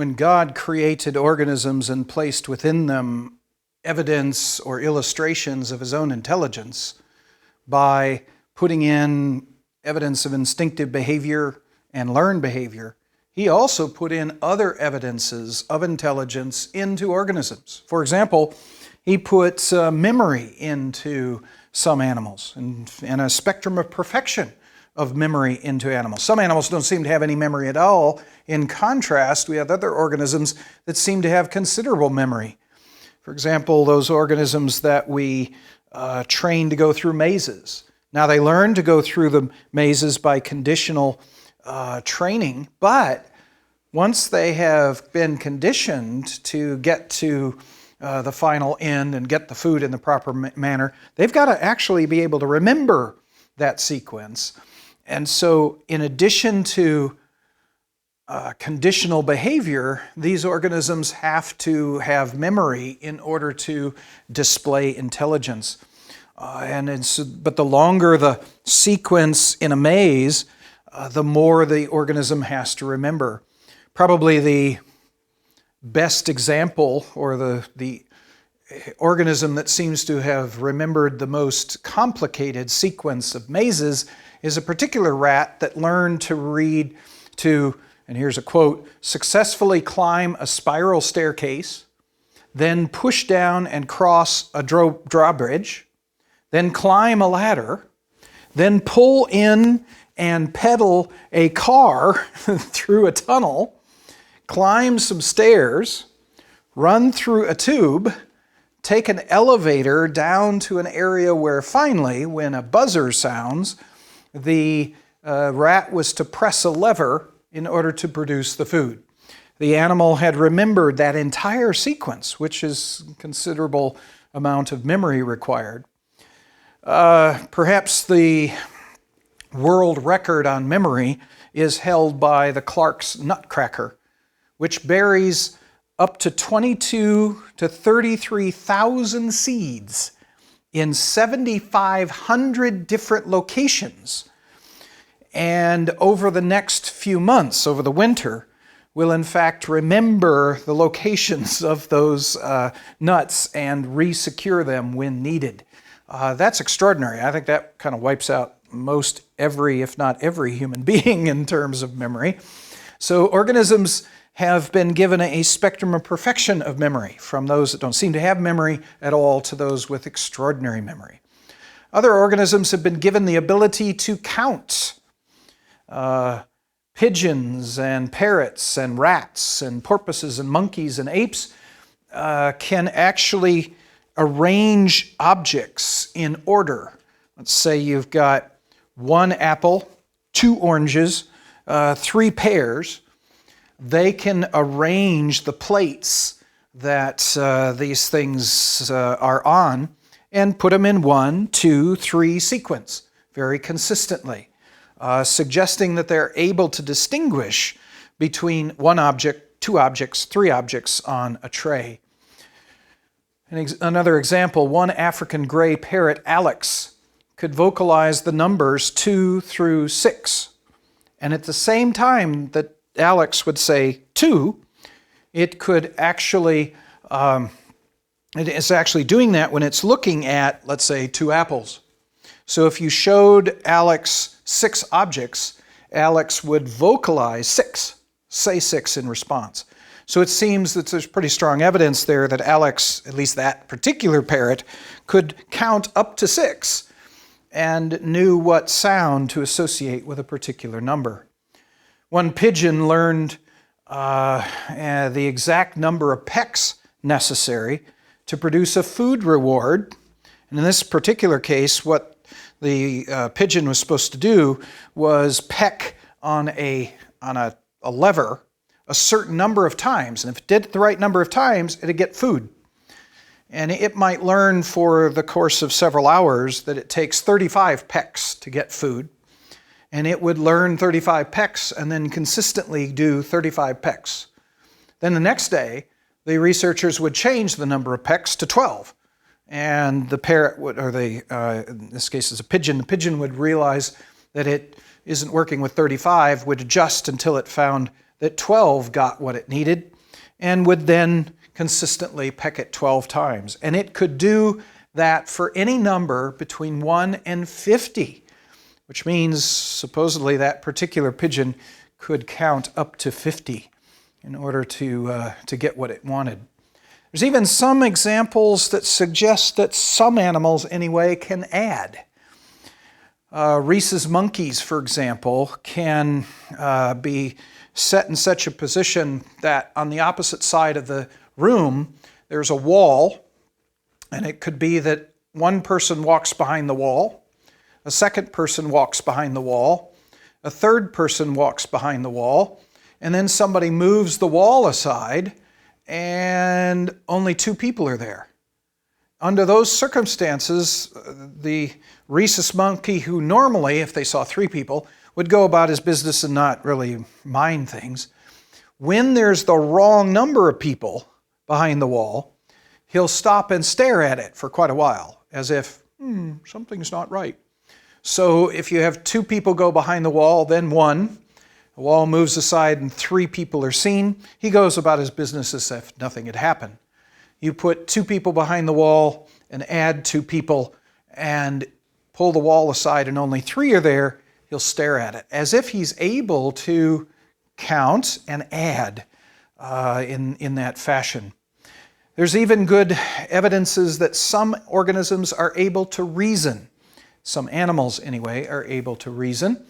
when God created organisms and placed within them evidence or illustrations of his own intelligence by putting in evidence of instinctive behavior and learned behavior, he also put in other evidences of intelligence into organisms. For example, he puts memory into some animals and a spectrum of perfection of memory into animals. Some animals don't seem to have any memory at all. In contrast, we have other organisms that seem to have considerable memory. For example, those organisms that we train to go through mazes. Now, they learn to go through the mazes by conditional training, but once they have been conditioned to get to the final end and get the food in the proper manner, they've got to actually be able to remember that sequence. And so, in addition to conditional behavior, these organisms have to have memory in order to display intelligence. But the longer the sequence in a maze, the more the organism has to remember. Probably the best example, or the organism that seems to have remembered the most complicated sequence of mazes, is a particular rat that learned to read to, and here's a quote, successfully climb a spiral staircase, then push down and cross a drawbridge, then climb a ladder, then pull in and pedal a car through a tunnel, climb some stairs, run through a tube, take an elevator down to an area where finally, when a buzzer sounds, the rat was to press a lever in order to produce the food. The animal had remembered that entire sequence, which is a considerable amount of memory required. Perhaps the world record on memory is held by the Clark's nutcracker, which buries up to 22 to 33,000 seeds in 7,500 different locations. And over the next few months, over the winter, will in fact remember the locations of those nuts and re-secure them when needed. That's extraordinary. I think that kind of wipes out most every, if not every, human being in terms of memory. So organisms have been given a spectrum of perfection of memory, from those that don't seem to have memory at all to those with extraordinary memory. Other organisms have been given the ability to count. Pigeons and parrots and rats and porpoises and monkeys and apes can actually arrange objects in order. Let's say you've got 1 apple, 2 oranges, 3 pears. They can arrange the plates that these things are on and put them in 1, 2, 3 sequence very consistently, suggesting that they're able to distinguish between 1 object, 2 objects, 3 objects on a tray. Another example, 1 African gray parrot, Alex, could vocalize the numbers 2 through 6. And at the same time that Alex would say 2, it could actually, it is actually doing that when it's looking at, let's say, 2 apples. So if you showed Alex 6 objects, Alex would vocalize 6, say 6 in response. So it seems that there's pretty strong evidence there that Alex, at least that particular parrot, could count up to 6 and knew what sound to associate with a particular number. 1 pigeon learned the exact number of pecks necessary to produce a food reward. And in this particular case, what the pigeon was supposed to do was peck on a lever a certain number of times. And if it did it the right number of times, it'd get food. And it might learn for the course of several hours that it takes 35 pecks to get food. And it would learn 35 pecks and then consistently do 35 pecks. Then the next day, the researchers would change the number of pecks to 12. And the parrot would, or in this case it's a pigeon, the pigeon would realize that it isn't working with 35, would adjust until it found that 12 got what it needed and would then consistently peck it 12 times. And it could do that for any number between 1 and 50, which means supposedly that particular pigeon could count up to 50 in order to get what it wanted. There's even some examples that suggest that some animals, anyway, can add. Rhesus monkeys, for example, can be set in such a position that on the opposite side of the room there's a wall, and it could be that one person walks behind the wall, a second person walks behind the wall, a third person walks behind the wall, and then somebody moves the wall aside and only 2 people are there. Under those circumstances, the rhesus monkey, who normally, if they saw 3 people, would go about his business and not really mind things, when there's the wrong number of people behind the wall, he'll stop and stare at it for quite a while, as if, something's not right. So if you have 2 people go behind the wall, then 1, the wall moves aside and 3 people are seen, he goes about his business as if nothing had happened. You put 2 people behind the wall and add 2 people and pull the wall aside and only 3 are there, he'll stare at it as if he's able to count and add in that fashion. There's even good evidences that some organisms are able to reason. Some animals, anyway, are able to reason.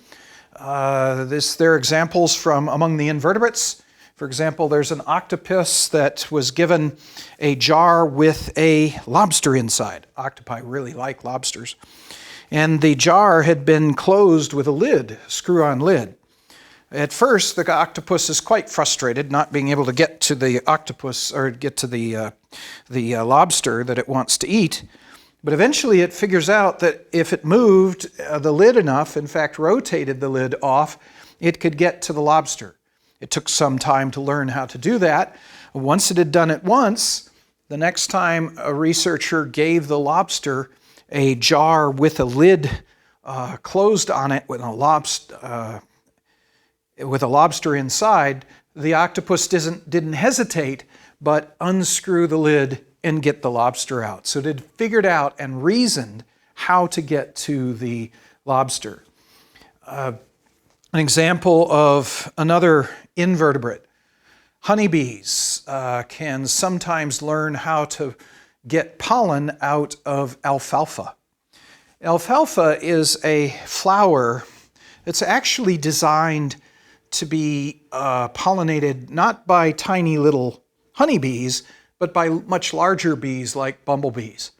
There are examples from among the invertebrates. For example, there's an octopus that was given a jar with a lobster inside. Octopi really like lobsters. And the jar had been closed with a lid, screw-on lid. At first, the octopus is quite frustrated not being able to get to the octopus or get to the lobster that it wants to eat. But eventually it figures out that if it moved the lid enough, in fact rotated the lid off, it could get to the lobster. It took some time to learn how to do that. Once it had done it once, the next time a researcher gave the lobster a jar with a lid closed on it with a lobster inside, the octopus didn't hesitate but unscrew the lid and get the lobster out. So it had figured out and reasoned how to get to the lobster. An example of another invertebrate, honeybees can sometimes learn how to get pollen out of alfalfa. Alfalfa is a flower that's actually designed to be pollinated not by tiny little honeybees, but by much larger bees like bumblebees.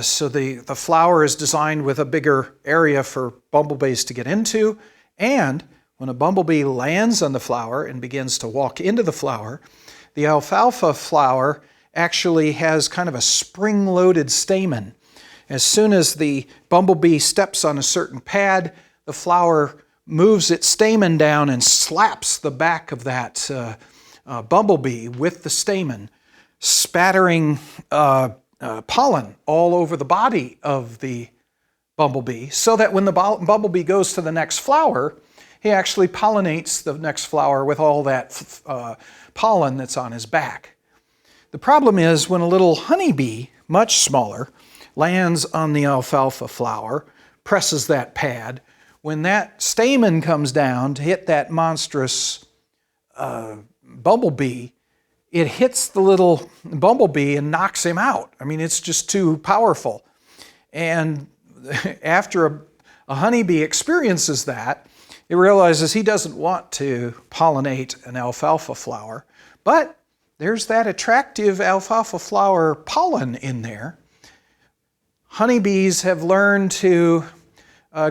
So the flower is designed with a bigger area for bumblebees to get into, and when a bumblebee lands on the flower and begins to walk into the flower, the alfalfa flower actually has kind of a spring-loaded stamen. As soon as the bumblebee steps on a certain pad, the flower moves its stamen down and slaps the back of that bumblebee with the stamen, spattering pollen all over the body of the bumblebee, so that when the bumblebee goes to the next flower, he actually pollinates the next flower with all that pollen that's on his back. The problem is when a little honeybee, much smaller, lands on the alfalfa flower, presses that pad, when that stamen comes down to hit that monstrous bumblebee, it hits the little bumblebee and knocks him out. I mean, it's just too powerful. And after a honeybee experiences that, it realizes he doesn't want to pollinate an alfalfa flower, but there's that attractive alfalfa flower pollen in there. Honeybees have learned to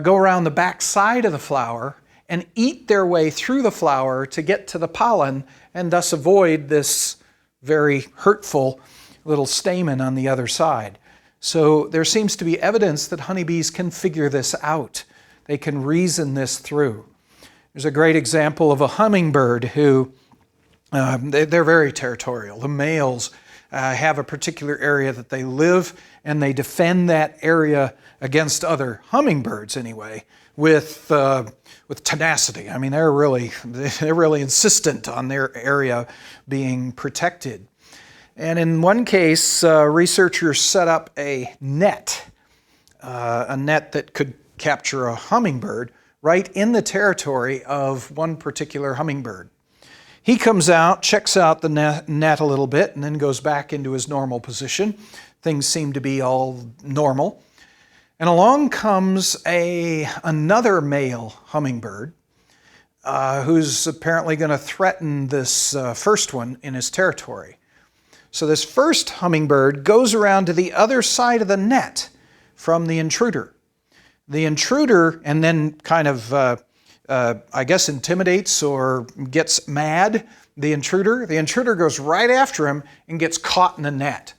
go around the back side of the flower and eat their way through the flower to get to the pollen and thus avoid this very hurtful little stamen on the other side. So there seems to be evidence that honeybees can figure this out. They can reason this through. There's a great example of a hummingbird who, they're very territorial. The males have a particular area that they live, and they defend that area against other hummingbirds anyway with tenacity. I mean, they're really insistent on their area being protected. And in one case, researchers set up a net that could capture a hummingbird right in the territory of one particular hummingbird. He comes out, checks out the net a little bit, and then goes back into his normal position. Things seem to be all normal. And along comes another male hummingbird who's apparently going to threaten this first one in his territory. So this first hummingbird goes around to the other side of the net from the intruder. The intruder, and then kind of, I guess, intimidates or gets mad the intruder. The intruder goes right after him and gets caught in the net.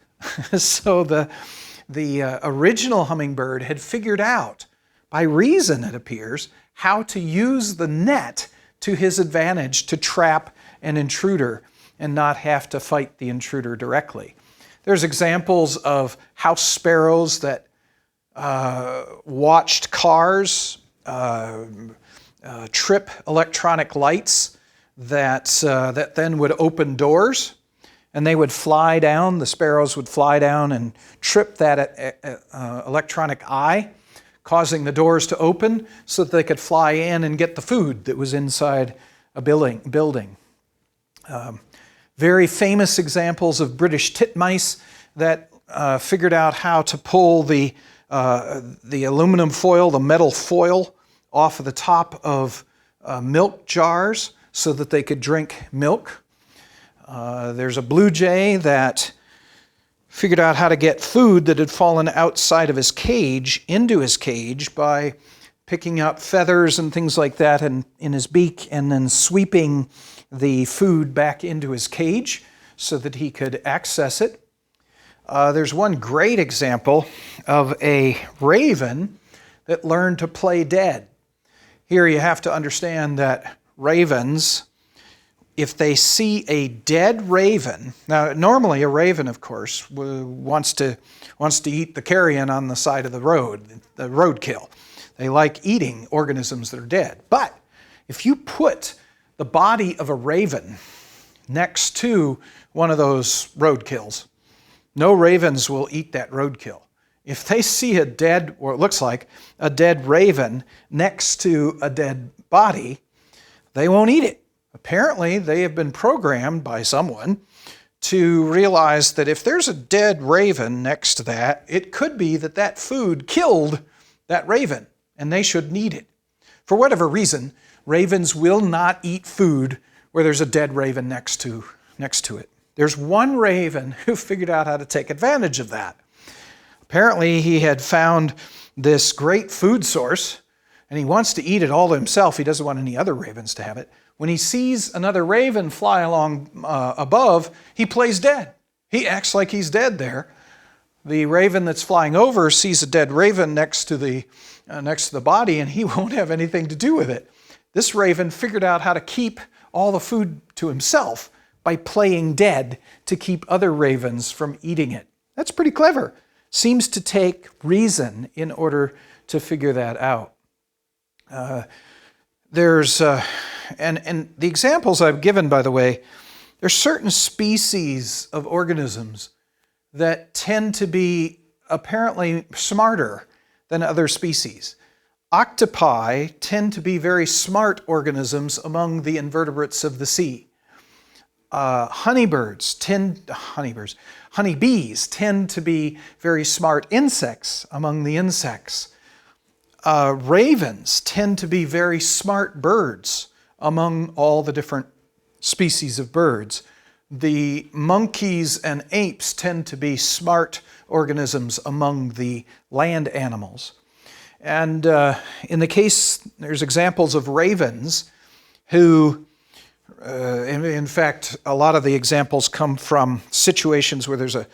So the original hummingbird had figured out, by reason it appears, how to use the net to his advantage to trap an intruder and not have to fight the intruder directly. There's examples of house sparrows that watched cars trip electronic lights that then would open doors, and they would fly down. The sparrows would fly down and trip that electronic eye, causing the doors to open so that they could fly in and get the food that was inside a building. Very famous examples of British titmice that figured out how to pull the aluminum foil, the metal foil, off of the top of milk jars so that they could drink milk. There's a blue jay that figured out how to get food that had fallen outside of his cage into his cage by picking up feathers and things like that in his beak and then sweeping the food back into his cage so that he could access it. There's one great example of a raven that learned to play dead. Here you have to understand that ravens, if they see a dead raven, now normally a raven, of course, wants to eat the carrion on the side of the roadkill. They like eating organisms that are dead. But if you put the body of a raven next to one of those roadkills, no ravens will eat that roadkill. If they see a dead, or it looks like a dead raven next to a dead body, they won't eat it. Apparently, they have been programmed by someone to realize that if there's a dead raven next to that, it could be that that food killed that raven, and they shouldn't eat it. For whatever reason, ravens will not eat food where there's a dead raven next to it. There's one raven who figured out how to take advantage of that. Apparently, he had found this great food source, and he wants to eat it all to himself. He doesn't want any other ravens to have it. When he sees another raven fly along above, he plays dead. He acts like he's dead there. The raven that's flying over sees a dead raven next to the body, and he won't have anything to do with it. This raven figured out how to keep all the food to himself by playing dead to keep other ravens from eating it. That's pretty clever. Seems to take reason in order to figure that out. And the examples I've given, by the way, there's certain species of organisms that tend to be apparently smarter than other species. Octopi tend to be very smart organisms among the invertebrates of the sea. Honeybees tend to be very smart insects among the insects. Ravens tend to be very smart birds among all the different species of birds. The monkeys and apes tend to be smart organisms among the land animals. And in the case, there's examples of ravens who, in fact, a lot of the examples come from situations where there's a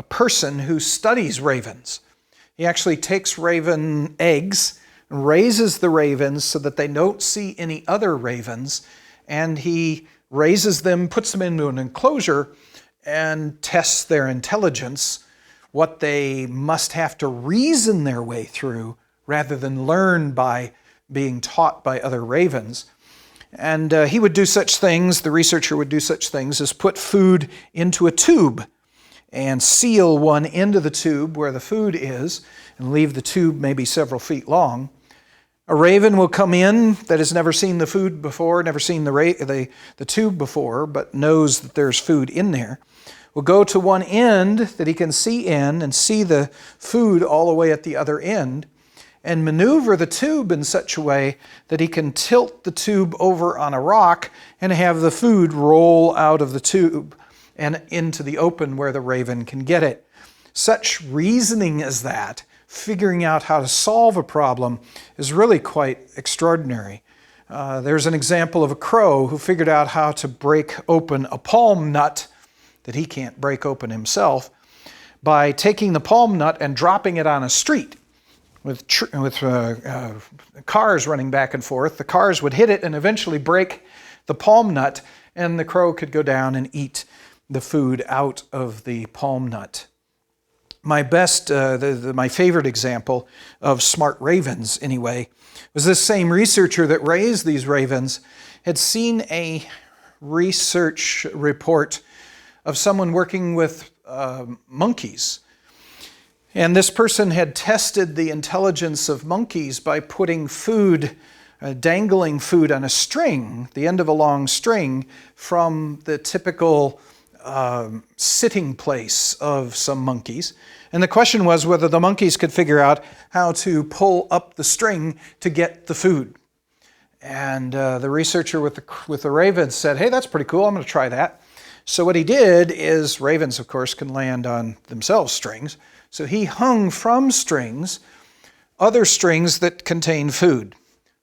person who studies ravens. He actually takes raven eggs and raises the ravens so that they don't see any other ravens, and he raises them, puts them into an enclosure, and tests their intelligence, what they must have to reason their way through rather than learn by being taught by other ravens. And he would do such things, the researcher would do such things as put food into a tube and seal one end of the tube where the food is and leave the tube maybe several feet long. A raven will come in that has never seen the food before, never seen the tube before, but knows that there's food in there. Will go to one end that he can see in and see the food all the way at the other end, and maneuver the tube in such a way that he can tilt the tube over on a rock and have the food roll out of the tube and into the open where the raven can get it. Such reasoning as that, figuring out how to solve a problem, is really quite extraordinary. There's an example of a crow who figured out how to break open a palm nut that he can't break open himself by taking the palm nut and dropping it on a street with cars running back and forth. The cars would hit it and eventually break the palm nut, and the crow could go down and eat the food out of the palm nut. My favorite example of smart ravens, anyway, was this same researcher that raised these ravens had seen a research report of someone working with monkeys. And this person had tested the intelligence of monkeys by putting food, dangling food on a string, the end of a long string, from the typical sitting place of some monkeys. And the question was whether the monkeys could figure out how to pull up the string to get the food. And the researcher with the ravens said, "Hey, that's pretty cool, I'm going to try that." So what he did is, ravens, of course, can land on themselves strings. So he hung from strings other strings that contain food.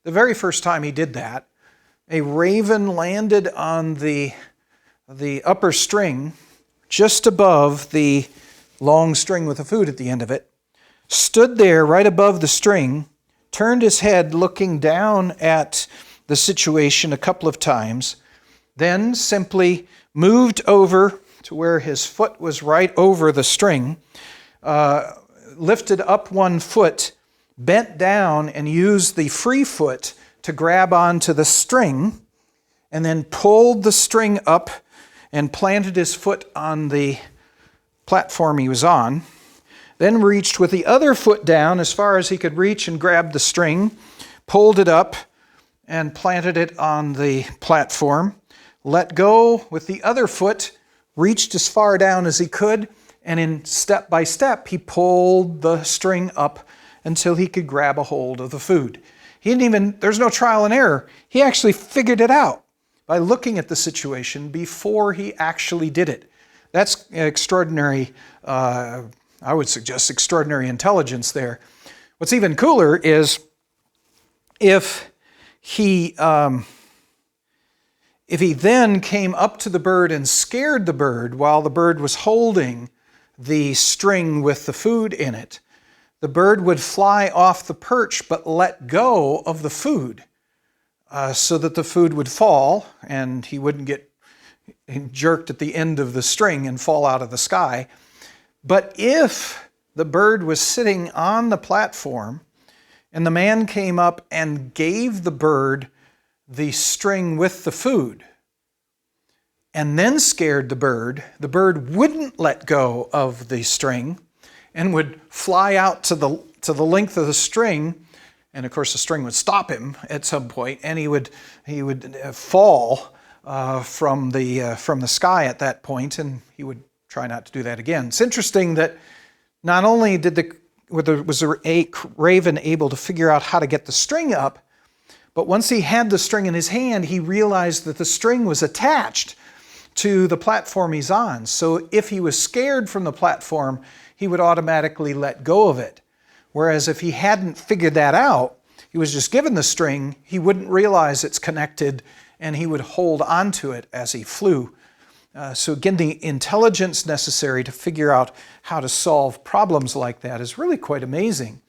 The very first time he did that, a raven landed on the upper string just above the long string with the food at the end of it, stood there right above the string, turned his head looking down at the situation a couple of times, then simply moved over to where his foot was right over the string, lifted up one foot, bent down and used the free foot to grab onto the string, and then pulled the string up and planted his foot on the platform he was on, then reached with the other foot down as far as he could reach and grabbed the string, pulled it up and planted it on the platform, let go with the other foot, reached as far down as he could, and in step by step, he pulled the string up until he could grab a hold of the food. There's no trial and error. He actually figured it out by looking at the situation before he actually did it. That's extraordinary, I would suggest extraordinary intelligence there. What's even cooler is if he then came up to the bird and scared the bird while the bird was holding the string with the food in it, the bird would fly off the perch but let go of the food so that the food would fall and he wouldn't get jerked at the end of the string and fall out of the sky. But if the bird was sitting on the platform and the man came up and gave the bird the string with the food and then scared the bird wouldn't let go of the string and would fly out to the length of the string, and of course the string would stop him at some point, and he would fall from the sky at that point, and he would try not to do that again. It's interesting that not only was the raven able to figure out how to get the string up, but once he had the string in his hand, he realized that the string was attached to the platform he's on. So if he was scared from the platform, he would automatically let go of it. Whereas if he hadn't figured that out, he was just given the string, he wouldn't realize it's connected, and he would hold onto it as he flew. So again, the intelligence necessary to figure out how to solve problems like that is really quite amazing.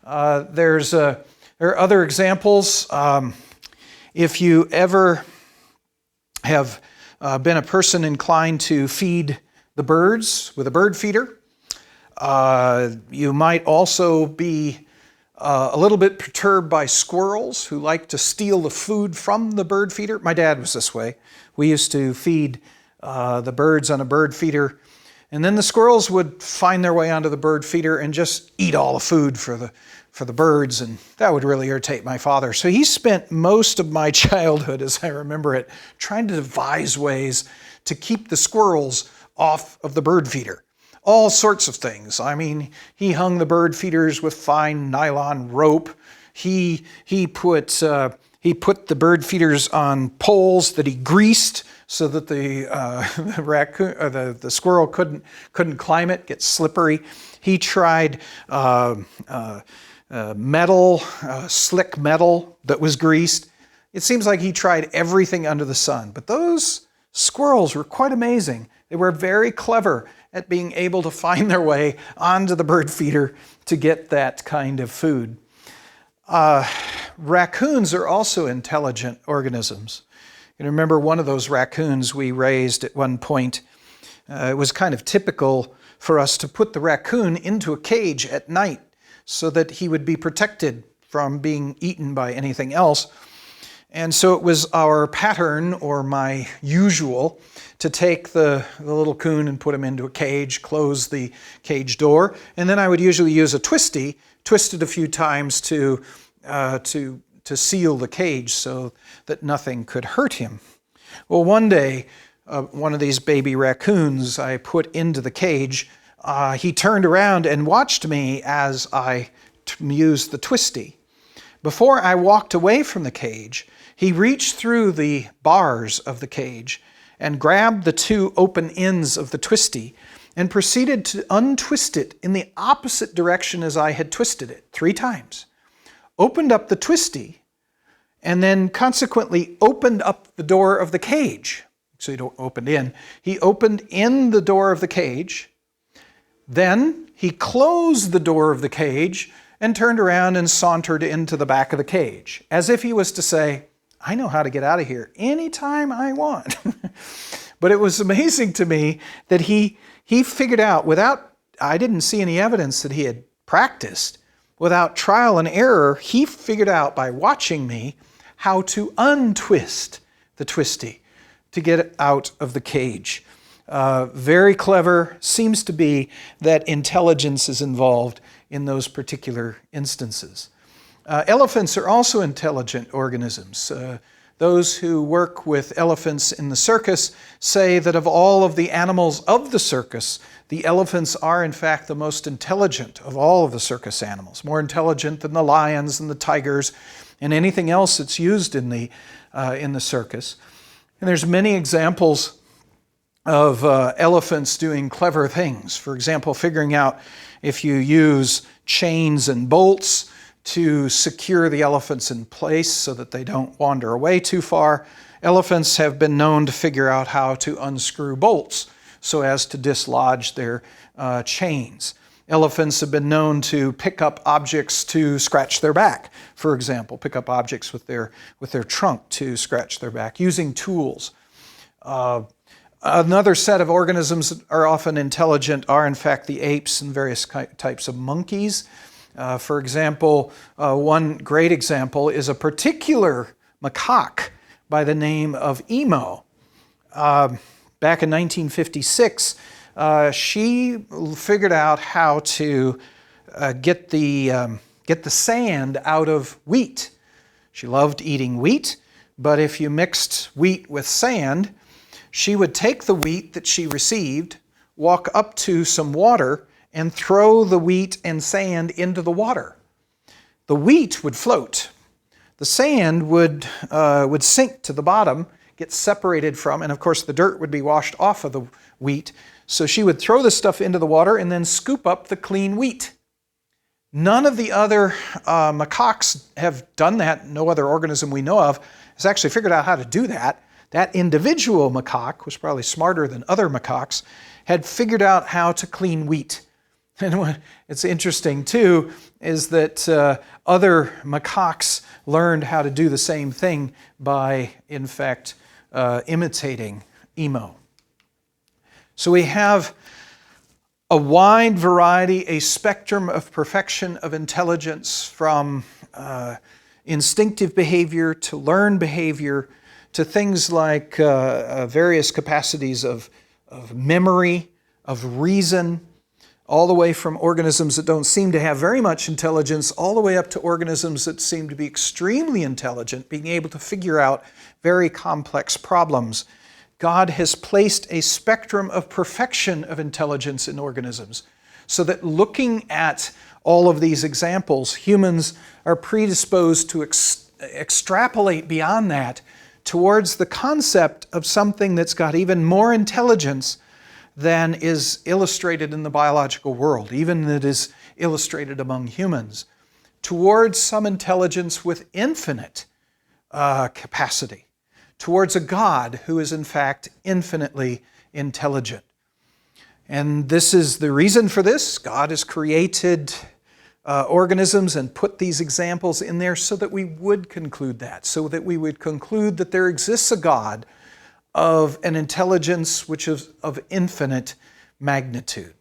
There are other examples. If you ever have been a person inclined to feed the birds with a bird feeder. You might also be a little bit perturbed by squirrels who like to steal the food from the bird feeder. My dad was this way. We used to feed the birds on a bird feeder, and then the squirrels would find their way onto the bird feeder and just eat all the food for the birds, and that would really irritate my father. So he spent most of my childhood, as I remember it, trying to devise ways to keep the squirrels off of the bird feeder. All sorts of things. I mean, he hung the bird feeders with fine nylon rope. He put the bird feeders on poles that he greased so that the raccoon or the squirrel couldn't climb it, get slippery. He tried metal, slick metal that was greased. It seems like he tried everything under the sun. But those squirrels were quite amazing. They were very clever at being able to find their way onto the bird feeder to get that kind of food. Raccoons are also intelligent organisms. You remember one of those raccoons we raised at one point. It was kind of typical for us to put the raccoon into a cage at night so that he would be protected from being eaten by anything else. And so it was our pattern, or my usual, to take the little coon and put him into a cage, close the cage door, and then I would usually use a twisty, twist it a few times to seal the cage so that nothing could hurt him. Well, one day, one of these baby raccoons I put into the cage, he turned around and watched me as I used the twisty. Before I walked away from the cage, he reached through the bars of the cage and grabbed the two open ends of the twisty and proceeded to untwist it in the opposite direction as I had twisted it 3 times. Opened up the twisty and then consequently opened up the door of the cage. So he don't open in. He opened in the door of the cage. Then he closed the door of the cage and turned around and sauntered into the back of the cage, as if he was to say, I know how to get out of here anytime I want. But it was amazing to me that he figured out, I didn't see any evidence that he had practiced, without trial and error, he figured out by watching me how to untwist the twisty to get out of the cage. Very clever. Seems to be that intelligence is involved in those particular instances. Elephants are also intelligent organisms. Those who work with elephants in the circus say that of all of the animals of the circus, the elephants are in fact the most intelligent of all of the circus animals, more intelligent than the lions and the tigers and anything else that's used in the circus. And there's many examples of elephants doing clever things. For example, figuring out if you use chains and bolts to secure the elephants in place so that they don't wander away too far. Elephants have been known to figure out how to unscrew bolts so as to dislodge their chains. Elephants have been known to pick up objects to scratch their back. For example, pick up objects with their trunk to scratch their back, using tools. Another set of organisms that are often intelligent are in fact the apes and various types of monkeys. For example, one great example is a particular macaque by the name of Emo. Back in 1956, she figured out how to get the sand out of wheat. She loved eating wheat, but if you mixed wheat with sand, she would take the wheat that she received, walk up to some water, and throw the wheat and sand into the water. The wheat would float. The sand would sink to the bottom, get separated from, and of course the dirt would be washed off of the wheat. So she would throw the stuff into the water and then scoop up the clean wheat. None of the other macaques have done that. No other organism we know of has actually figured out how to do that. That individual macaque was probably smarter than other macaques, had figured out how to clean wheat. And what it's interesting too is that other macaques learned how to do the same thing by, in fact, imitating emo. So we have a wide variety, a spectrum of perfection of intelligence, from instinctive behavior to learned behavior to things like various capacities of memory, of reason, all the way from organisms that don't seem to have very much intelligence, all the way up to organisms that seem to be extremely intelligent, being able to figure out very complex problems. God has placed a spectrum of perfection of intelligence in organisms, so that looking at all of these examples, humans are predisposed to extrapolate beyond that towards the concept of something that's got even more intelligence than is illustrated in the biological world, even that is illustrated among humans, towards some intelligence with infinite capacity, towards a God who is in fact infinitely intelligent. And this is the reason for this. God has created organisms and put these examples in there so that we would conclude that, so that we would conclude that there exists a God of an intelligence which is of infinite magnitude.